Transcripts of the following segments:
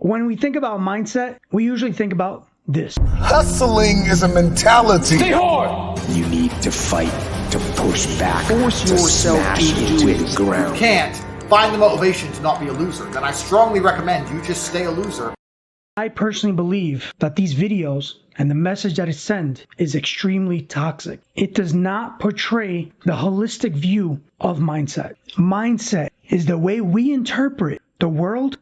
When we think about mindset, we usually think about this. Hustling is a mentality. Stay hard! You need to fight, to push back, force to yourself smash to into do it. the ground. You can't find the motivation to not be a loser, then I strongly recommend you just stay a loser. I personally believe that these videos and the message that it sends is extremely toxic. It does not portray the holistic view of mindset. Mindset is the way we interpret the world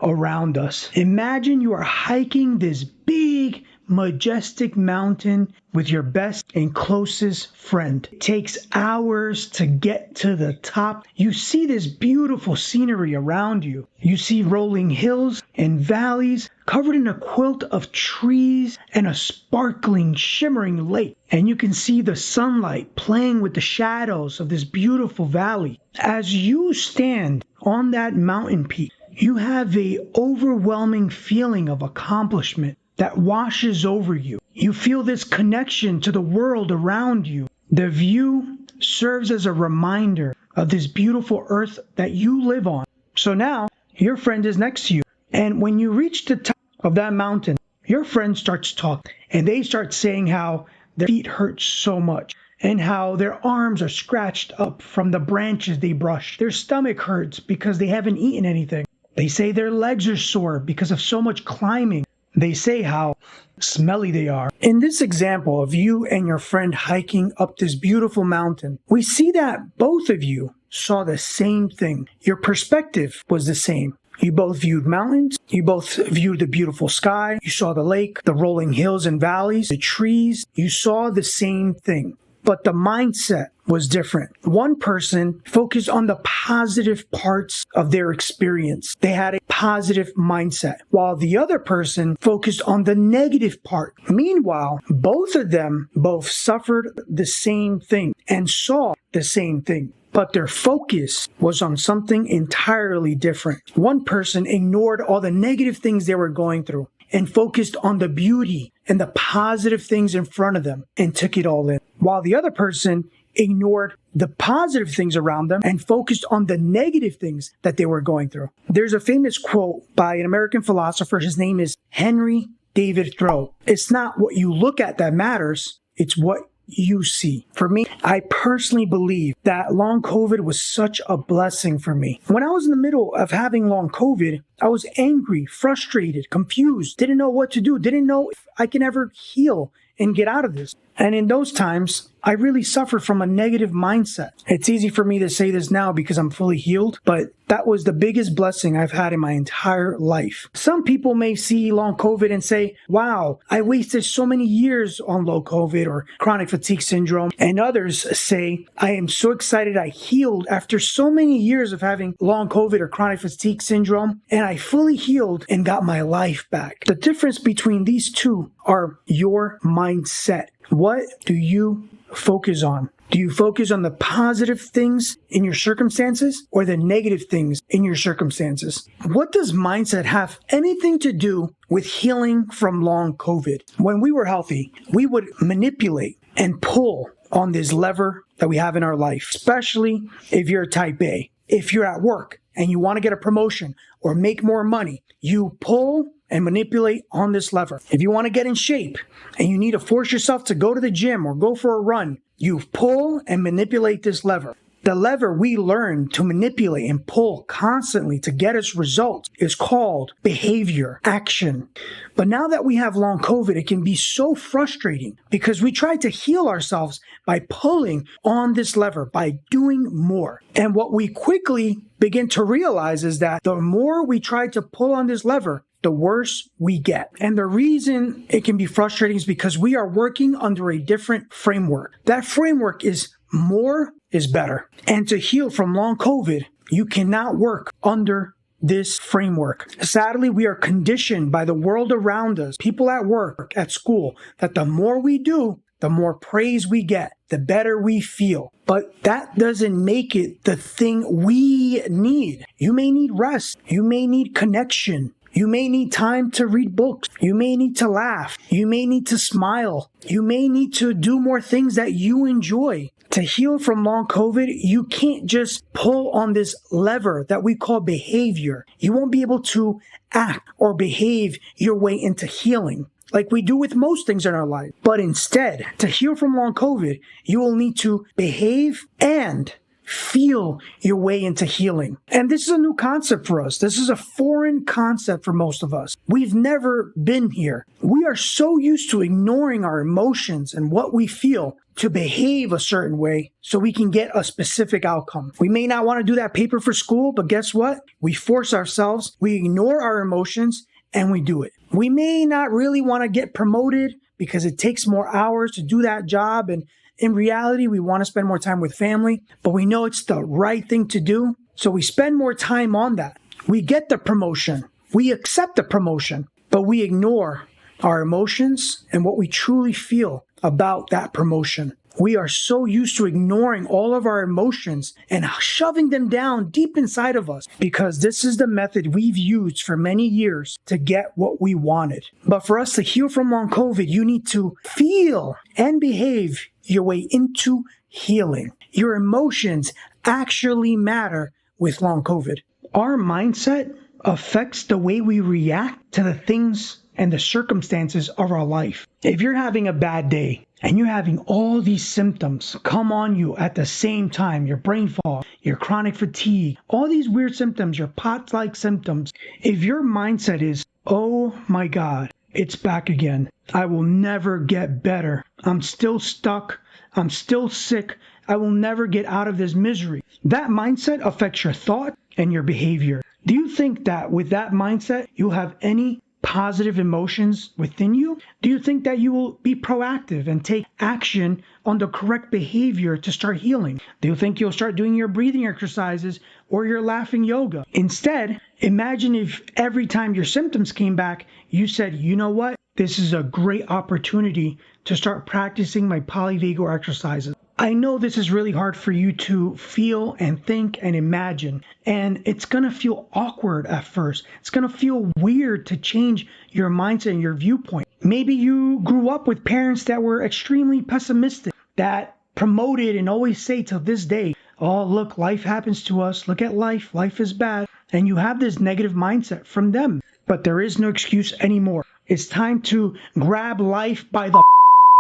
around us. Imagine you are hiking this big, majestic mountain with your best and closest friend. It takes hours to get to the top. You see this beautiful scenery around you. You see rolling hills and valleys covered in a quilt of trees and a sparkling, shimmering lake. And you can see the sunlight playing with the shadows of this beautiful valley. As you stand on that mountain peak, you have an overwhelming feeling of accomplishment that washes over you. You feel this connection to the world around you. The view serves as a reminder of this beautiful earth that you live on. So now, your friend is next to you. And when you reach the top of that mountain, your friend starts talking. And they start saying how their feet hurt so much, and how their arms are scratched up from the branches they brushed. Their stomach hurts because they haven't eaten anything. They say their legs are sore because of so much climbing. They say how smelly they are. In this example of you and your friend hiking up this beautiful mountain, we see that both of you saw the same thing. Your perspective was the same. You both viewed mountains. You both viewed the beautiful sky. You saw the lake, the rolling hills and valleys, the trees. You saw the same thing. But the mindset was different. One person focused on the positive parts of their experience. They had a positive mindset, while the other person focused on the negative part. Meanwhile, both of them suffered the same thing and saw the same thing, but their focus was on something entirely different. One person ignored all the negative things they were going through and focused on the beauty and the positive things in front of them and took it all in, while the other person ignored the positive things around them and focused on the negative things that they were going through. There's a famous quote by an American philosopher. His name is Henry David Thoreau. It's not what you look at that matters, it's what you see. For me, I personally believe that long COVID was such a blessing for me. When I was in the middle of having long COVID, I was angry, frustrated, confused, didn't know what to do, didn't know if I can ever heal and get out of this. And in those times, I really suffered from a negative mindset. It's easy for me to say this now because I'm fully healed, but that was the biggest blessing I've had in my entire life. Some people may see long COVID and say, wow, I wasted so many years on low COVID or chronic fatigue syndrome. And others say, I am so excited I healed after so many years of having long COVID or chronic fatigue syndrome, and I fully healed and got my life back. The difference between these two are your mindset. What do you focus on? Do you focus on the positive things in your circumstances or the negative things in your circumstances? What does mindset have anything to do with healing from long COVID? When we were healthy, we would manipulate and pull on this lever that we have in our life, especially if you're type A. If you're at work and you want to get a promotion or make more money, you pull and manipulate on this lever. If you want to get in shape and you need to force yourself to go to the gym or go for a run, you pull and manipulate this lever. The lever we learn to manipulate and pull constantly to get us results is called behavior, action. But now that we have long COVID, it can be so frustrating because we try to heal ourselves by pulling on this lever, by doing more. And what we quickly begin to realize is that the more we try to pull on this lever, the worse we get. And the reason it can be frustrating is because we are working under a different framework. That framework is more is better. And to heal from long COVID, you cannot work under this framework. Sadly, we are conditioned by the world around us, people at work, at school, that the more we do, the more praise we get, the better we feel. But that doesn't make it the thing we need. You may need rest. You may need connection. You may need time to read books. You may need to laugh. You may need to smile. You may need to do more things that you enjoy. To heal from long COVID, you can't just pull on this lever that we call behavior. You won't be able to act or behave your way into healing like we do with most things in our life. But instead, to heal from long COVID, you will need to behave and feel your way into healing. And this is a new concept for us. This is a foreign concept for most of us. We've never been here. We are so used to ignoring our emotions and what we feel to behave a certain way so we can get a specific outcome. We may not want to do that paper for school, but guess what? We force ourselves, we ignore our emotions, and we do it. We may not really want to get promoted because it takes more hours to do that job, and in reality, we want to spend more time with family, but we know it's the right thing to do, so we spend more time on that. We get the promotion, we accept the promotion, but we ignore our emotions and what we truly feel about that promotion. We are so used to ignoring all of our emotions and shoving them down deep inside of us because this is the method we've used for many years to get what we wanted. But for us to heal from long COVID, you need to feel and behave your way into healing. Your emotions actually matter with long COVID. Our mindset affects the way we react to the things and the circumstances of our life. If you're having a bad day and you're having all these symptoms come on you at the same time, your brain fog, your chronic fatigue, all these weird symptoms, your POTS-like symptoms, if your mindset is, oh my God, it's back again. I will never get better. I'm still stuck. I'm still sick. I will never get out of this misery. That mindset affects your thought and your behavior. Do you think that with that mindset, you'll have any positive emotions within you? Do you think that you will be proactive and take action on the correct behavior to start healing? Do you think you'll start doing your breathing exercises or your laughing yoga? Instead, imagine if every time your symptoms came back, you said, you know what? This is a great opportunity to start practicing my polyvagal exercises. I know this is really hard for you to feel and think and imagine, and it's going to feel awkward at first. It's going to feel weird to change your mindset and your viewpoint. Maybe you grew up with parents that were extremely pessimistic, that promoted and always say to this day, oh, look, life happens to us. Look at life. Life is bad. And you have this negative mindset from them. But there is no excuse anymore. It's time to grab life by the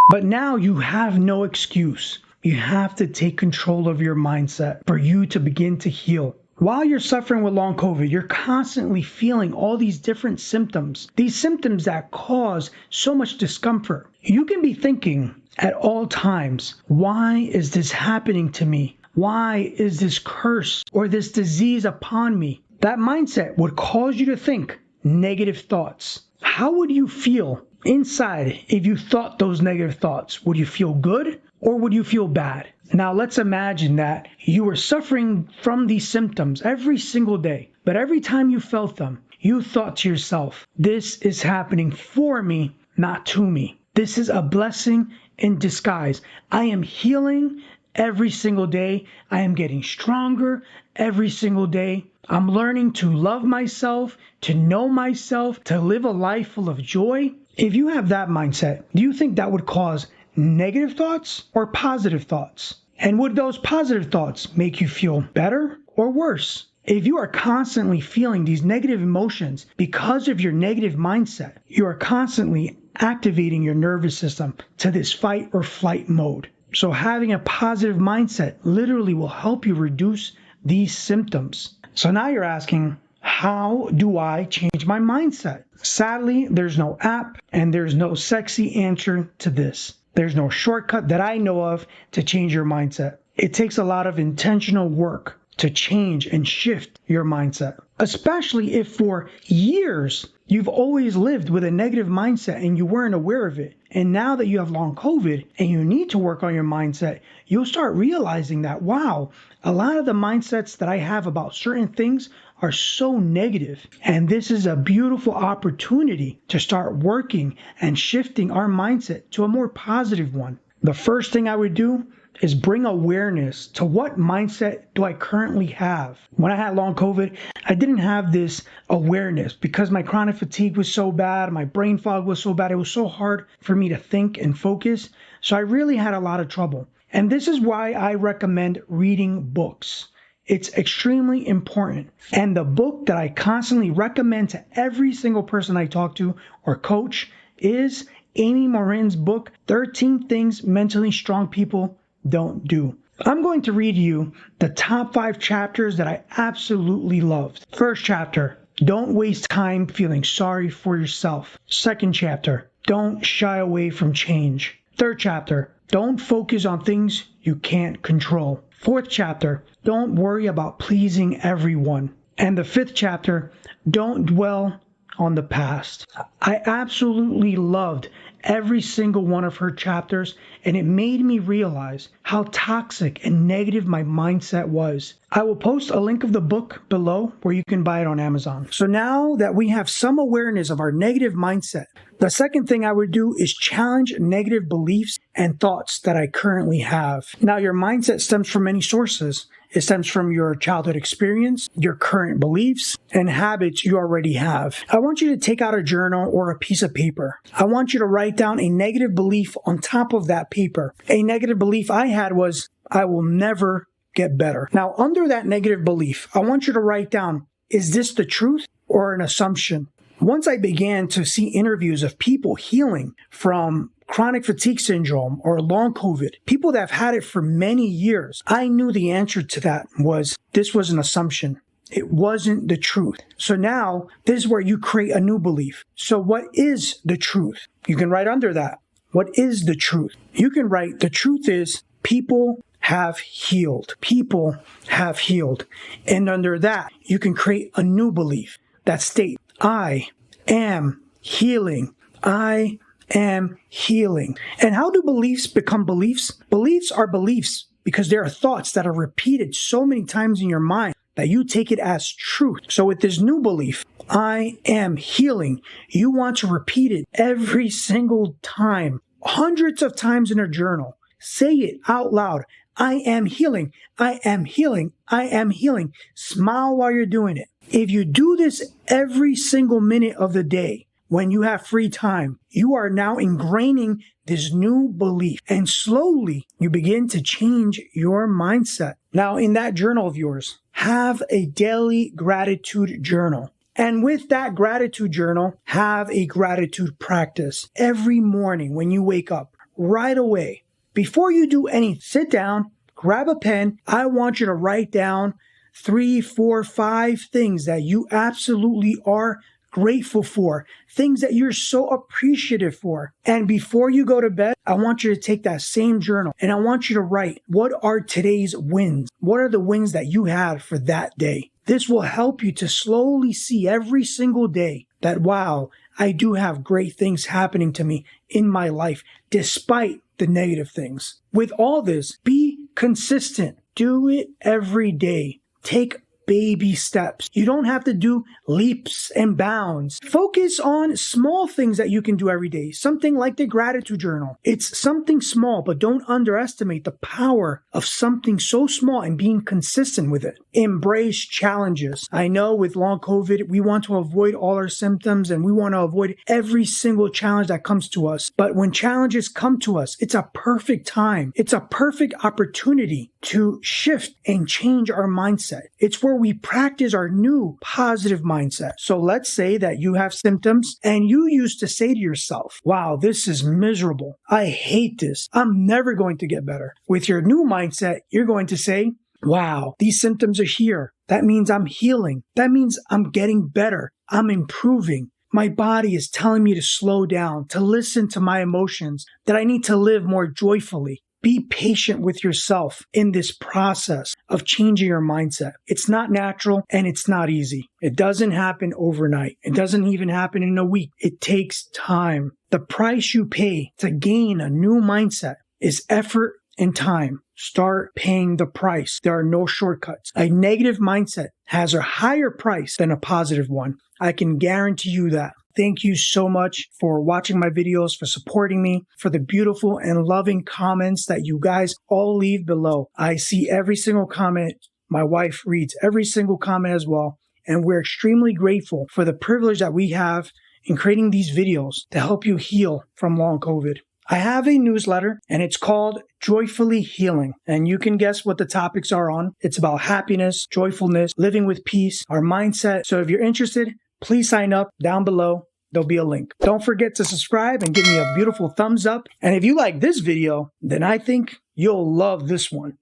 But now you have no excuse. You have to take control of your mindset for you to begin to heal. While you're suffering with long COVID, you're constantly feeling all these different symptoms, these symptoms that cause so much discomfort. You can be thinking at all times, why is this happening to me? Why is this curse or this disease upon me? That mindset would cause you to think negative thoughts. How would you feel inside if you thought those negative thoughts? Would you feel good? Or would you feel bad? Now let's imagine that you were suffering from these symptoms every single day, but every time you felt them, you thought to yourself, this is happening for me, not to me. This is a blessing in disguise. I am healing every single day. I am getting stronger every single day. I'm learning to love myself, to know myself, to live a life full of joy. If you have that mindset, do you think that would cause negative thoughts or positive thoughts? And would those positive thoughts make you feel better or worse? If you are constantly feeling these negative emotions because of your negative mindset, you are constantly activating your nervous system to this fight or flight mode. So having a positive mindset literally will help you reduce these symptoms. So now you're asking, how do I change my mindset? Sadly, there's no app and there's no sexy answer to this. There's no shortcut that I know of to change your mindset. It takes a lot of intentional work to change and shift your mindset, especially if for years you've always lived with a negative mindset and you weren't aware of it. And now that you have long COVID and you need to work on your mindset, you'll start realizing that, wow, a lot of the mindsets that I have about certain things are so negative. And this is a beautiful opportunity to start working and shifting our mindset to a more positive one. The first thing I would do is bring awareness to what mindset do I currently have. When I had long COVID, I didn't have this awareness because my chronic fatigue was so bad, my brain fog was so bad, it was so hard for me to think and focus. So I really had a lot of trouble. And this is why I recommend reading books. It's extremely important. And the book that I constantly recommend to every single person I talk to or coach is Amy Morin's book, 13 Things Mentally Strong People Don't Do. I'm going to read you the top 5 chapters that I absolutely loved. First chapter, don't waste time feeling sorry for yourself. Second chapter, don't shy away from change. Third chapter, don't focus on things you can't control. Fourth chapter, don't worry about pleasing everyone. And the fifth chapter, don't dwell on the past. I absolutely loved every single one of her chapters, and it made me realize how toxic and negative my mindset was. I will post a link of the book below where you can buy it on Amazon. So now that we have some awareness of our negative mindset, the second thing I would do is challenge negative beliefs and thoughts that I currently have. Now, your mindset stems from many sources. It stems from your childhood experience, your current beliefs, and habits you already have. I want you to take out a journal or a piece of paper. I want you to write down a negative belief on top of that paper. A negative belief I had was, I will never get better. Now, under that negative belief, I want you to write down, is this the truth or an assumption? Once I began to see interviews of people healing from chronic fatigue syndrome or long COVID, people that have had it for many years, I knew the answer to that was this was an assumption. It wasn't the truth. So now this is where you create a new belief. So what is the truth? You can write under that. What is the truth? You can write the truth is people have healed. People have healed. And under that, you can create a new belief that states, I am healing. I am healing. And how do beliefs become beliefs? Beliefs are beliefs because there are thoughts that are repeated so many times in your mind that you take it as truth. So with this new belief, I am healing, you want to repeat it every single time, hundreds of times in a journal. Say it out loud. I am healing. I am healing. I am healing. Smile while you're doing it. If you do this every single minute of the day, when you have free time, you are now ingraining this new belief. And slowly, you begin to change your mindset. Now, in that journal of yours, have a daily gratitude journal. And with that gratitude journal, have a gratitude practice every morning when you wake up, right away. Before you do anything, sit down, grab a pen. I want you to write down 3, 4, 5 things that you absolutely are grateful for, things that you're so appreciative for. And before you go to bed, I want you to take that same journal and I want you to write, what are today's wins? What are the wins that you had for that day? This will help you to slowly see every single day that, wow, I do have great things happening to me in my life, despite the negative things. With all this, be consistent. Do it every day. Take baby steps. You don't have to do leaps and bounds. Focus on small things that you can do every day. Something like the gratitude journal. It's something small, but don't underestimate the power of something so small and being consistent with it. Embrace challenges. I know with long COVID, we want to avoid all our symptoms and we want to avoid every single challenge that comes to us. But when challenges come to us, it's a perfect time. It's a perfect opportunity to shift and change our mindset. It's where we practice our new positive mindset. So let's say that you have symptoms and you used to say to yourself, wow, this is miserable. I hate this. I'm never going to get better. With your new mindset, you're going to say, wow, these symptoms are here. That means I'm healing. That means I'm getting better. I'm improving. My body is telling me to slow down, to listen to my emotions, that I need to live more joyfully. Be patient with yourself in this process of changing your mindset. It's not natural and it's not easy. It doesn't happen overnight. It doesn't even happen in a week. It takes time. The price you pay to gain a new mindset is effort and time. Start paying the price. There are no shortcuts. A negative mindset has a higher price than a positive one. I can guarantee you that. Thank you so much for watching my videos, for supporting me, for the beautiful and loving comments that you guys all leave below. I see every single comment. My wife reads every single comment as well. And we're extremely grateful for the privilege that we have in creating these videos to help you heal from long COVID. I have a newsletter, and it's called Joyfully Healing. And you can guess what the topics are on. It's about happiness, joyfulness, living with peace, our mindset. So if you're interested, please sign up down below. There'll be a link. Don't forget to subscribe and give me a beautiful thumbs up. And if you like this video, then I think you'll love this one.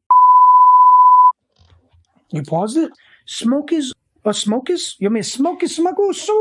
You paused it? Smoke is a smoke is? You mean smoke is smoke? So